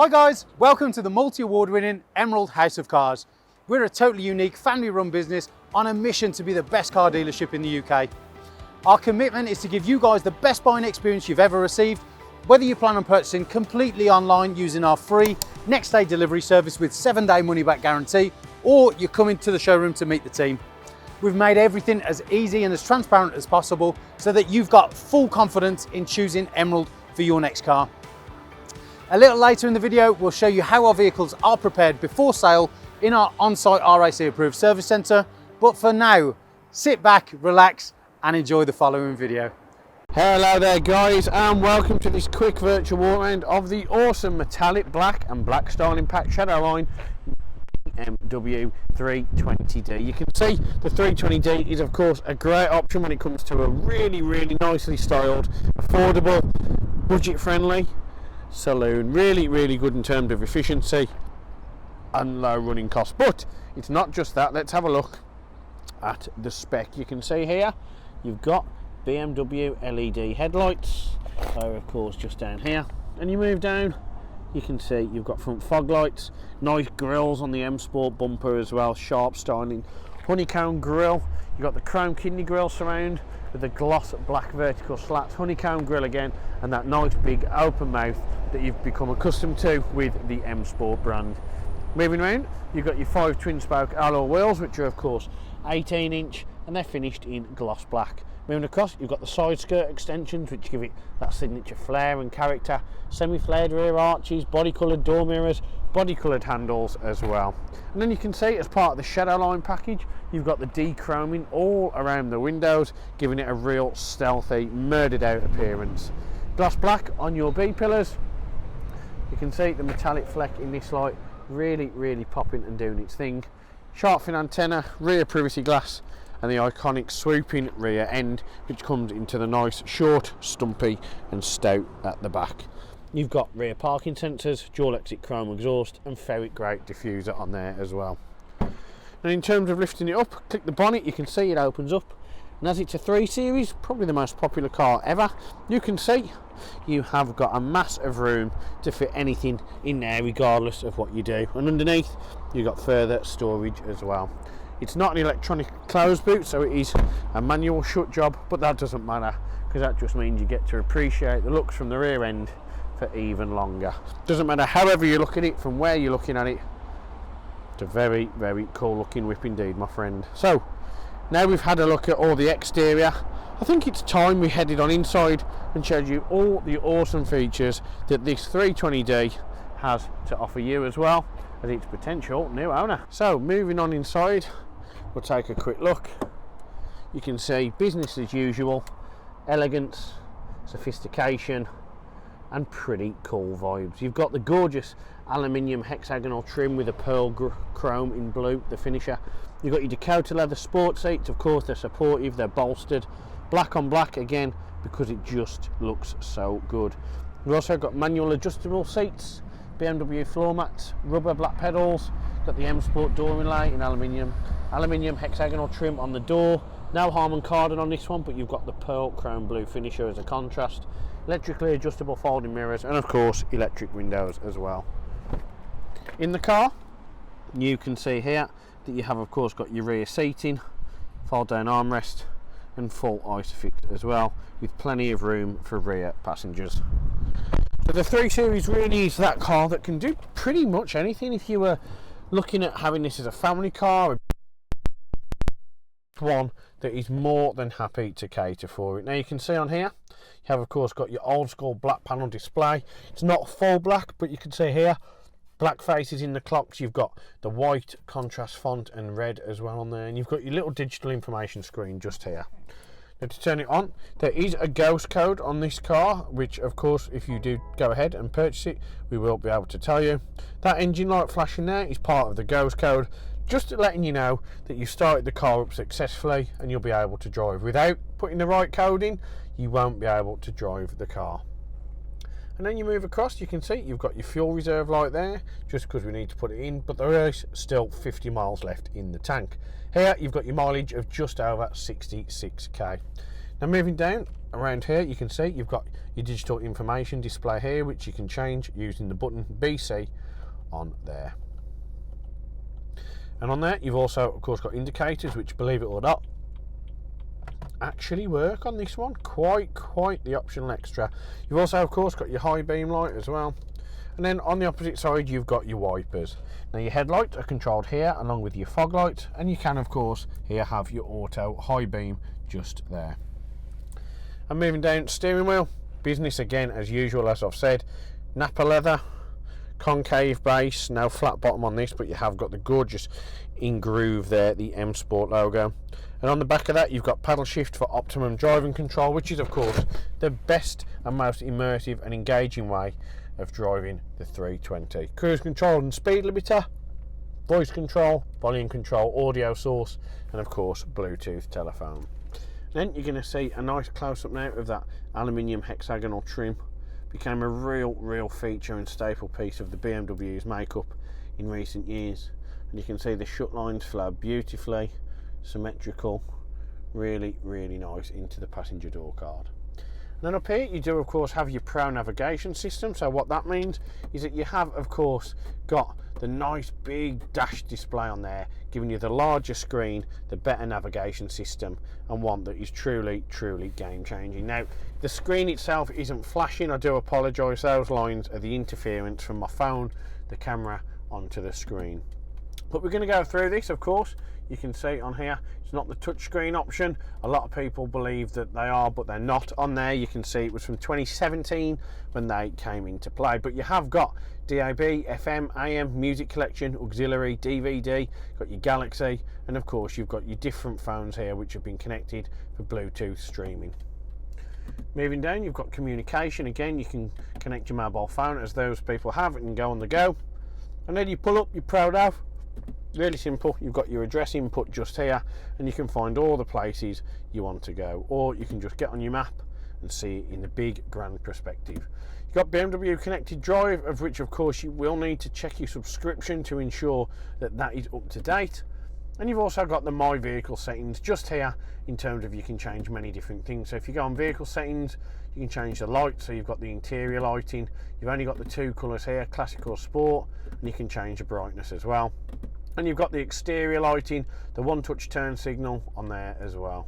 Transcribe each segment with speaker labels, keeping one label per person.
Speaker 1: Hi guys, welcome to the multi-award winning Emerald House of Cars. We're a totally unique family run business on a mission to be the best car dealership in the UK. Our commitment is to give you guys the best buying experience you've ever received, whether you plan on purchasing completely online using our free next day delivery service with 7-day money back guarantee, or you're coming to the showroom to meet the team. We've made everything as easy and as transparent as possible so that you've got full confidence in choosing Emerald for your next car. A little later in the video, we'll show you how our vehicles are prepared before sale in our on-site RAC approved service centre. But for now, sit back, relax and enjoy the following video.
Speaker 2: Hello there guys, and welcome to this quick virtual walk around of the awesome metallic black and black style impact shadow line BMW 320D. You can see the 320D is of course a great option when it comes to a really nicely styled, affordable, budget friendly saloon. Really good in terms of efficiency and low running costs. But it's not just that. Let's have a look at the spec. You can see here you've got BMW LED headlights, so of course just down here, and you move down, you can see you've got front fog lights, nice grills on the M Sport bumper as well, sharp styling, honeycomb grille. You've got the chrome kidney grille surround with the gloss black vertical slats, honeycomb grille again, and that nice big open mouth that you've become accustomed to with the M Sport brand. Moving around, you've got your 5 twin spoke alloy wheels, which are of course 18-inch, and they're finished in gloss black. Moving across, you've got the side skirt extensions, which give it that signature flair and character, semi-flared rear arches, body coloured door mirrors, body coloured handles as well. And then you can see as part of the shadow line package, you've got the dechroming all around the windows, giving it a real stealthy, murdered out appearance. Gloss black on your B pillars. You can see the metallic fleck in this light really popping and doing its thing. Shark fin antenna, rear privacy glass, and the iconic swooping rear end, which comes into the nice short, stumpy and stout at the back. You've got rear parking sensors, dual exit chrome exhaust and ferrite grey diffuser on there as well. And in terms of lifting it up, click the bonnet, you can see it opens up, and as it's a 3 Series, probably the most popular car ever, you can see you have got a mass of room to fit anything in there regardless of what you do. And underneath you've got further storage as well. It's not an electronic close boot, so it is a manual shut job, but that doesn't matter because that just means you get to appreciate the looks from the rear end for even longer. Doesn't matter however you look at it, from where you're looking at it. It's a very cool looking whip indeed, my friend. So now we've had a look at all the exterior, I think it's time we headed on inside and showed you all the awesome features that this 320D has to offer you as well as its potential new owner. So moving on inside, we'll take a quick look. You can see business as usual, elegance, sophistication and pretty cool vibes. You've got the gorgeous aluminium hexagonal trim with a pearl chrome in blue, the finisher. You've got your Dakota leather sport seats, of course they're supportive, they're bolstered, black on black again because it just looks so good. We've also got manual adjustable seats, BMW floor mats, rubber black pedals, got the M Sport door inlay in aluminium hexagonal trim on the door. No Harman Kardon on this one, but you've got the pearl chrome blue finisher as a contrast, electrically adjustable folding mirrors, and of course electric windows as well. In the car, you can see here that you have of course got your rear seating, fold down armrest and full ISOFIX as well, with plenty of room for rear passengers. So the 3 Series really is that car that can do pretty much anything. If you were looking at having this as a family car, one that is more than happy to cater for it. Now you can see on here, you have of course got your old school black panel display. It's not full black, but you can see here, black faces in the clocks. You've got the white contrast font and red as well on there, and you've got your little digital information screen just here. Now to turn it on, there is a ghost code on this car, which of course if you do go ahead and purchase it, we will be able to tell you. That engine light flashing there is part of the ghost code, just letting you know that you started the car up successfully and you'll be able to drive. Without putting the right code in, you won't be able to drive the car. And then you move across, you can see you've got your fuel reserve light there, just because we need to put it in, but there is still 50 miles left in the tank. Here you've got your mileage of just over 66k. Now moving down around here, you can see you've got your digital information display here, which you can change using the button BC on there. And on there you've also of course got indicators, which, believe it or not, actually work on this one. Quite the optional extra. You've also of course got your high beam light as well, and then on the opposite side you've got your wipers. Now your headlights are controlled here along with your fog lights, and you can of course here have your auto high beam just there. And moving down, steering wheel, business again as usual, as I've said, Napa leather, concave base, no flat bottom on this, but you have got the gorgeous in groove there, the M Sport logo. And on the back of that you've got paddle shift for optimum driving control, which is of course the best and most immersive and engaging way of driving the 320. Cruise control and speed limiter, voice control, volume control, audio source, and of course Bluetooth telephone. Then you're going to see a nice close-up now of that aluminium hexagonal trim. Became a real feature and staple piece of the BMW's makeup in recent years, and you can see the shut lines flow beautifully, symmetrical, really nice into the passenger door card. And then up here you do of course have your Pro navigation system. So what that means is that you have of course got the nice big dash display on there, giving you the larger screen, the better navigation system, and one that is truly game changing. Now the screen itself isn't flashing, I do apologise, those lines are the interference from my phone, the camera onto the screen. But we're going to go through this of course. You can see on here it's not the touchscreen option. A lot of people believe that they are, but they're not. On there you can see it was from 2017 when they came into play, but you have got DAB, FM, AM, music collection, auxiliary, DVD, got your Galaxy, and of course you've got your different phones here which have been connected for Bluetooth streaming. Moving down you've got communication. Again, you can connect your mobile phone as those people have and go on the go. And then you pull up your Pro Nav. Really simple. You've got your address input just here, and you can find all the places you want to go, or you can just get on your map and see it in the big grand perspective. You've got BMW Connected Drive, of which of course you will need to check your subscription to ensure that that is up to date. And you've also got the My Vehicle settings just here, in terms of you can change many different things. So if you go on vehicle settings, you can change the light, so you've got the interior lighting. You've only got the two colours here, classic or sport, and you can change the brightness as well. And you've got the exterior lighting, the one touch turn signal on there as well.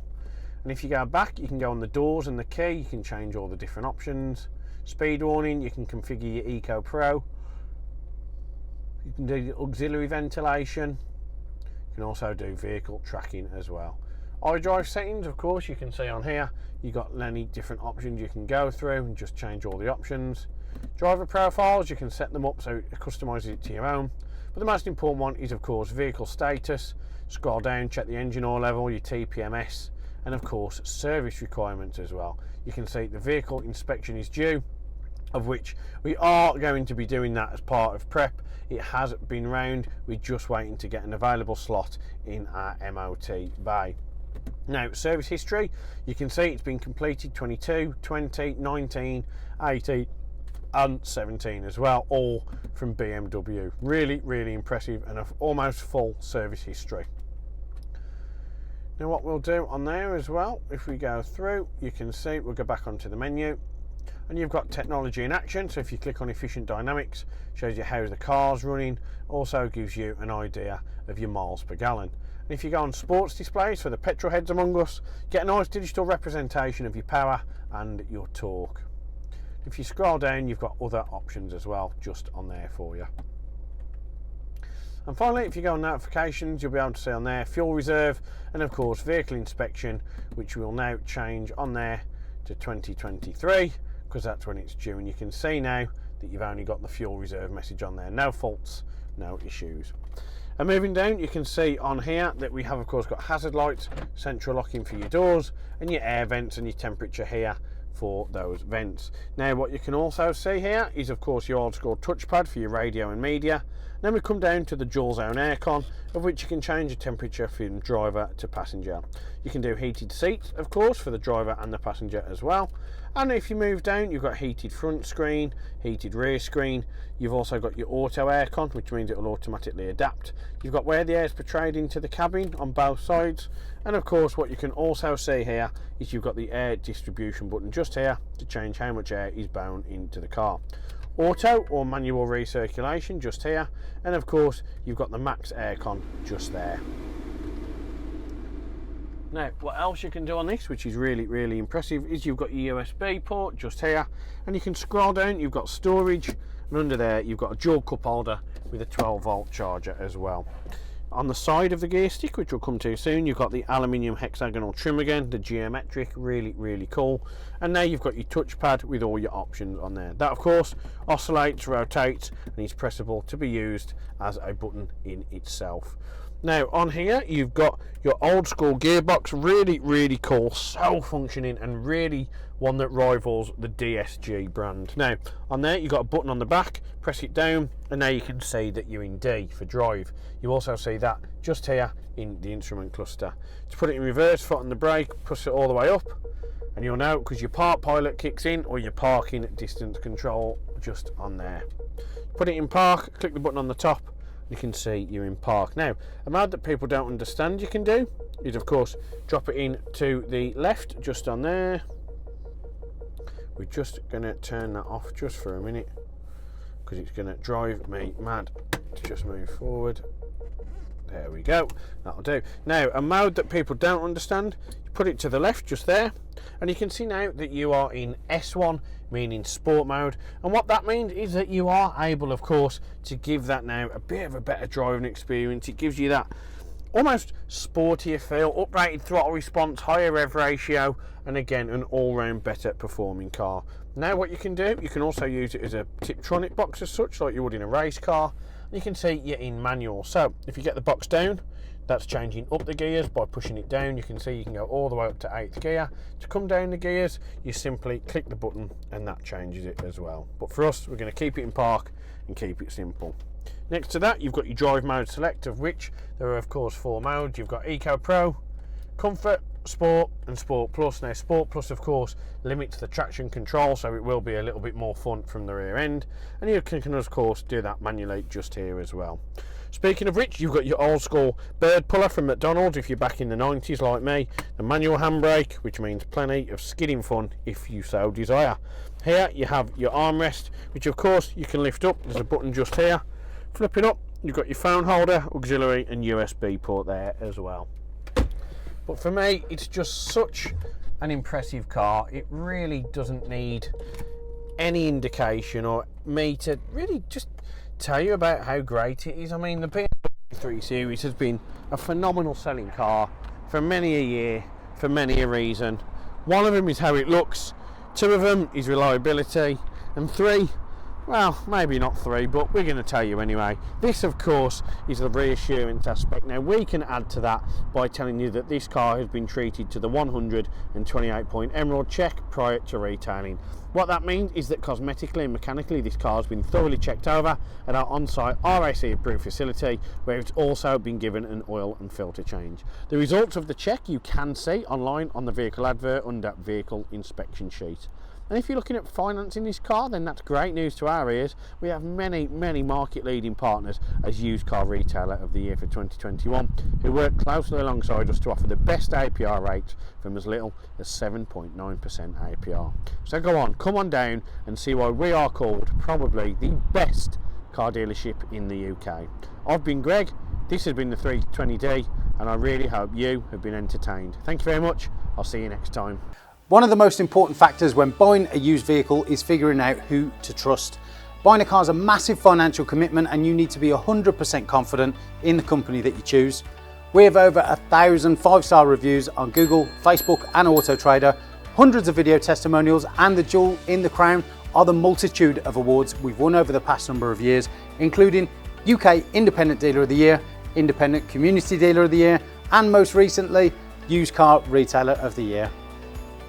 Speaker 2: And if you go back, you can go on the doors and the key, you can change all the different options. Speed warning, you can configure your Eco Pro. You can do auxiliary ventilation. You can also do vehicle tracking as well. iDrive settings, of course, you can see on here, you've got many different options you can go through and just change all the options. Driver profiles, you can set them up so it customises it to your own. But the most important one is of course vehicle status. Scroll down, check the engine oil level, your TPMS, and of course service requirements as well. You can see the vehicle inspection is due, of which we are going to be doing that as part of prep. It has been round, we're just waiting to get an available slot in our MOT bay. Now service history, you can see it's been completed 22, 20, 19, 18 and 17 as well, all from BMW. Really impressive, and an almost full service history. Now what we'll do on there as well, if we go through, you can see we'll go back onto the menu, and you've got technology in action. So if you click on efficient dynamics, shows you how the car's running, also gives you an idea of your miles per gallon. And if you go on sports displays for the petrol heads among us, get a nice digital representation of your power and your torque. If you scroll down, you've got other options as well just on there for you. And finally, if you go on notifications, you'll be able to see on there fuel reserve, and of course vehicle inspection, which will now change on there to 2023 because that's when it's due. And you can see now that you've only got the fuel reserve message on there. No faults, no issues. And moving down, you can see on here that we have of course got hazard lights, central locking for your doors, and your air vents and your temperature here for those vents. Now what you can also see here is of course your old school touchpad for your radio and media. Then we come down to the dual zone aircon, of which you can change the temperature from driver to passenger. You can do heated seats of course for the driver and the passenger as well, And if you move down, you've got heated front screen, heated rear screen. You've also got your auto aircon, which means it will automatically adapt. You've got where the air is portrayed into the cabin on both sides. And of course, what you can also see here is you've got the air distribution button just here to change how much air is blown into the car. Auto or manual recirculation just here. And of course, you've got the max aircon just there. Now, what else you can do on this, which is really impressive, is you've got your USB port just here, and you can scroll down, you've got storage, and under there you've got a dual cup holder with a 12-volt charger as well. On the side of the gear stick, which we'll come to soon, you've got the aluminium hexagonal trim again, the geometric, really cool. And now you've got your touchpad with all your options on there. That of course oscillates, rotates, and is pressable to be used as a button in itself. Now on here you've got your old school gearbox, really cool, so functioning, and really one that rivals the DSG brand. Now on there you've got a button on the back, press it down, and now you can see that you're in D for drive. You also see that just here in the instrument cluster. To put it in reverse, foot on the brake, push it all the way up, and you'll know because your park pilot kicks in, or your parking distance control just on there. Put it in park, click the button on the top, you can see you're in park. Now, a mode that people don't understand you can do is of course drop it in to the left just on there. We're just going to turn that off just for a minute because it's going to drive me mad to just move forward. There we go, that'll do. Now, a mode that people don't understand, you put it to the left just there, and you can see now that you are in S1, meaning sport mode, and what that means is that you are able of course to give that now a bit of a better driving experience. It gives you that almost sportier feel, uprated throttle response, higher rev ratio, and again an all-round better performing car. Now what you can do, you can also use it as a Tiptronic box as such, like you would in a race car. And you can see you're in manual, so if you get the box down, that's changing up the gears. By pushing it down, you can see you can go all the way up to 8th gear. To come down the gears, you simply click the button and that changes it as well. But for us, we're going to keep it in park and keep it simple. Next to that, you've got your drive mode select, of which there are of course 4 modes. You've got Eco Pro, Comfort, Sport and Sport Plus. Now Sport Plus of course limits the traction control, so it will be a little bit more fun from the rear end, and you can of course do that manually just here as well. Speaking of which, you've got your old school bird puller from McDonald's if you're back in the 90s like me, the manual handbrake, which means plenty of skidding fun if you so desire. Here you have your armrest, which of course you can lift up. There's a button just here. Flipping up, you've got your phone holder, auxiliary and USB port there as well. But for me, it's just such an impressive car. It really doesn't need any indication or me to really just tell you about how great it is. I mean, the BMW 3 Series has been a phenomenal selling car for many a year, for many a reason. One of them is how it looks, 2 of them is reliability, and 3, well, maybe not 3, but we're going to tell you anyway. This, of course, is the reassurance aspect. Now, we can add to that by telling you that this car has been treated to the 128-point Emerald check prior to retailing. What that means is that cosmetically and mechanically, this car has been thoroughly checked over at our on-site RAC-approved facility, where it's also been given an oil and filter change. The results of the check you can see online on the vehicle advert under Vehicle Inspection Sheet. And if you're looking at financing this car, then that's great news to our ears. We have many market leading partners as used car retailer of the year for 2021 who work closely alongside us to offer the best APR rates from as little as 7.9% APR. So go on, come on down and see why we are called probably the best car dealership in the UK. I've been Greg, this has been the 320D, and I really hope you have been entertained. Thank you very much, I'll see you next time.
Speaker 1: One of the most important factors when buying a used vehicle is figuring out who to trust. Buying a car is a massive financial commitment and you need to be 100% confident in the company that you choose. We have over 1,000 5-star reviews on Google, Facebook and Auto Trader, hundreds of video testimonials, and the jewel in the crown are the multitude of awards we've won over the past number of years, including UK Independent Dealer of the Year, Independent Community Dealer of the Year, and most recently, Used Car Retailer of the Year.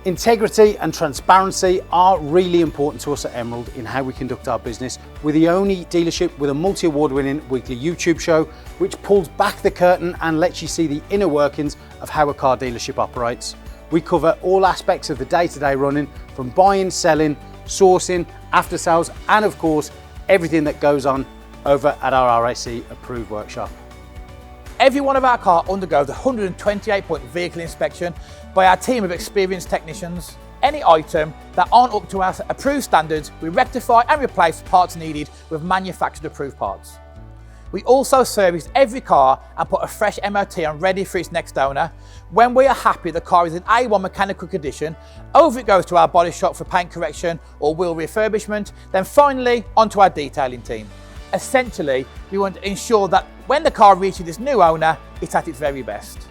Speaker 1: Integrity and transparency are really important to us at Emerald in how we conduct our business. We're the only dealership with a multi-award winning weekly YouTube show which pulls back the curtain and lets you see the inner workings of how a car dealership operates. We cover all aspects of the day-to-day running, from buying, selling, sourcing, after sales, and of course, everything that goes on over at our RAC approved workshop.
Speaker 3: Every one of our cars undergoes a 128-point vehicle inspection by our team of experienced technicians. Any item that aren't up to our approved standards, we rectify and replace parts needed with manufactured approved parts. We also service every car and put a fresh MOT on ready for its next owner. When we are happy the car is in A1 mechanical condition, over it goes to our body shop for paint correction or wheel refurbishment, then finally onto our detailing team. Essentially, we want to ensure that when the car reaches its new owner, it's at its very best.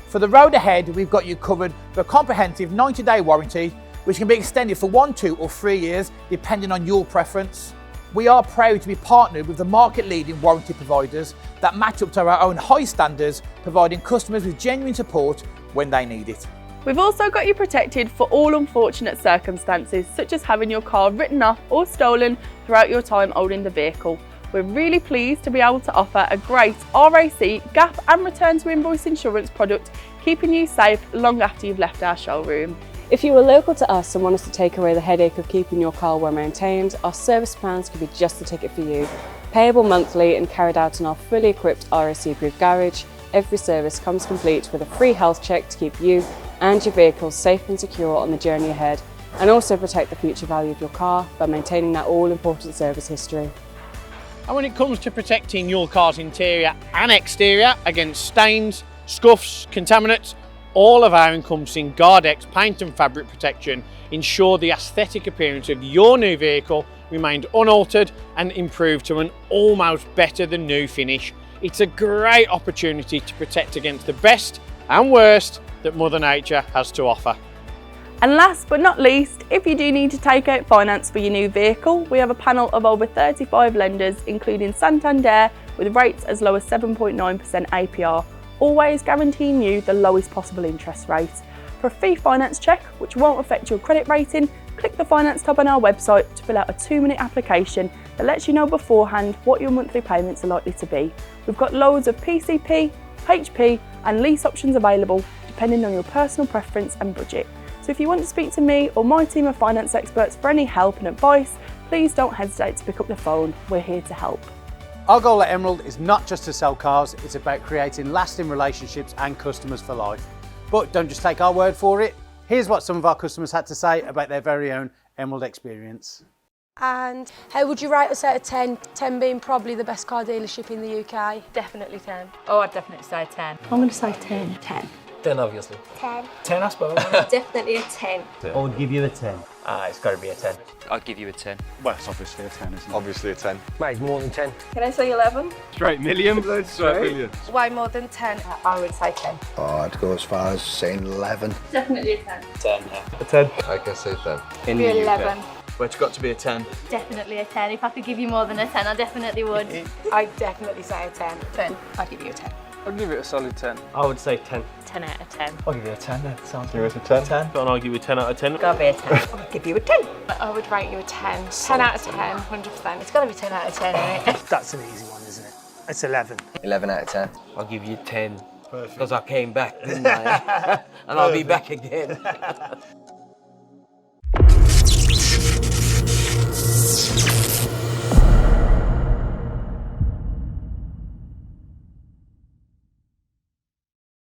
Speaker 3: For the road ahead, we've got you covered for a comprehensive 90-day warranty, which can be extended for 1, 2 or 3 years, depending on your preference. We are proud to be partnered with the market-leading warranty providers that match up to our own high standards, providing customers with genuine support when they need it.
Speaker 4: We've also got you protected for all unfortunate circumstances, such as having your car written off or stolen throughout your time holding the vehicle. We're really pleased to be able to offer a great RAC, gap and return to invoice insurance product, keeping you safe long after you've left our showroom.
Speaker 5: If you are local to us and want us to take away the headache of keeping your car well maintained, our service plans could be just the ticket for you. Payable monthly and carried out in our fully equipped RAC approved garage, every service comes complete with a free health check to keep you and your vehicle safe and secure on the journey ahead, and also protect the future value of your car by maintaining that all-important service history.
Speaker 2: And when it comes to protecting your car's interior and exterior against stains, scuffs, contaminants, all of our encompassing Guardex paint and fabric protection ensure the aesthetic appearance of your new vehicle remained unaltered and improved to an almost better than new finish. It's a great opportunity to protect against the best and worst that Mother Nature has to offer.
Speaker 4: And last but not least, if you do need to take out finance for your new vehicle, we have a panel of over 35 lenders, including Santander, with rates as low as 7.9% APR, always guaranteeing you the lowest possible interest rate. For a free finance check, which won't affect your credit rating, click the finance tab on our website to fill out a 2-minute application that lets you know beforehand what your monthly payments are likely to be. We've got loads of PCP, HP and lease options available, depending on your personal preference and budget. So if you want to speak to me or my team of finance experts for any help and advice, please don't hesitate to pick up the phone. We're here to help.
Speaker 1: Our goal at Emerald is not just to sell cars, it's about creating lasting relationships and customers for life. But don't just take our word for it. Here's what some of our customers had to say about their very own Emerald experience.
Speaker 6: And how would you rate us out of 10? 10 being probably the best car dealership in the UK.
Speaker 7: Definitely 10.
Speaker 8: Oh, I'd definitely say 10.
Speaker 4: I'm going to say 10. 10.
Speaker 9: 10 obviously.
Speaker 7: 10.
Speaker 9: 10 I suppose.
Speaker 7: Definitely a 10.
Speaker 10: I would give you a 10.
Speaker 9: It's got to be a 10.
Speaker 10: I'd give you a 10.
Speaker 11: Well, it's obviously a 10, isn't it?
Speaker 12: Obviously a 10.
Speaker 9: Mate, it's more than 10.
Speaker 4: Can I say 11?
Speaker 11: Straight million, straight million.
Speaker 6: Way more than 10.
Speaker 7: I would say 10.
Speaker 12: Oh, I'd go as far as saying 11.
Speaker 7: Definitely a 10.
Speaker 10: 10, yeah.
Speaker 9: A 10.
Speaker 12: I can say 10.
Speaker 7: In the 11.
Speaker 9: Well, it's got to be a 10.
Speaker 7: Definitely a 10. If I could give you more than a 10, I definitely would.
Speaker 6: I'd definitely say a 10.
Speaker 7: 10. I'd give you a 10.
Speaker 11: I'd give it a solid 10.
Speaker 9: I would say 10.
Speaker 7: 10 out of 10.
Speaker 9: I'll give you a 10 then. Sounds
Speaker 12: Give us a 10.
Speaker 9: 10.
Speaker 11: And I'll give you a 10 out of 10.
Speaker 7: Gotta be a 10.
Speaker 6: I'd give you a 10.
Speaker 7: I would rate you a 10. 10 out of 10, 100%. It's gotta be 10 out of 10, isn't it?
Speaker 13: That's an easy one, isn't it? It's 11.
Speaker 12: 11 out of 10.
Speaker 9: I'll give you 10. Because I came back, didn't I? And I'll be back again.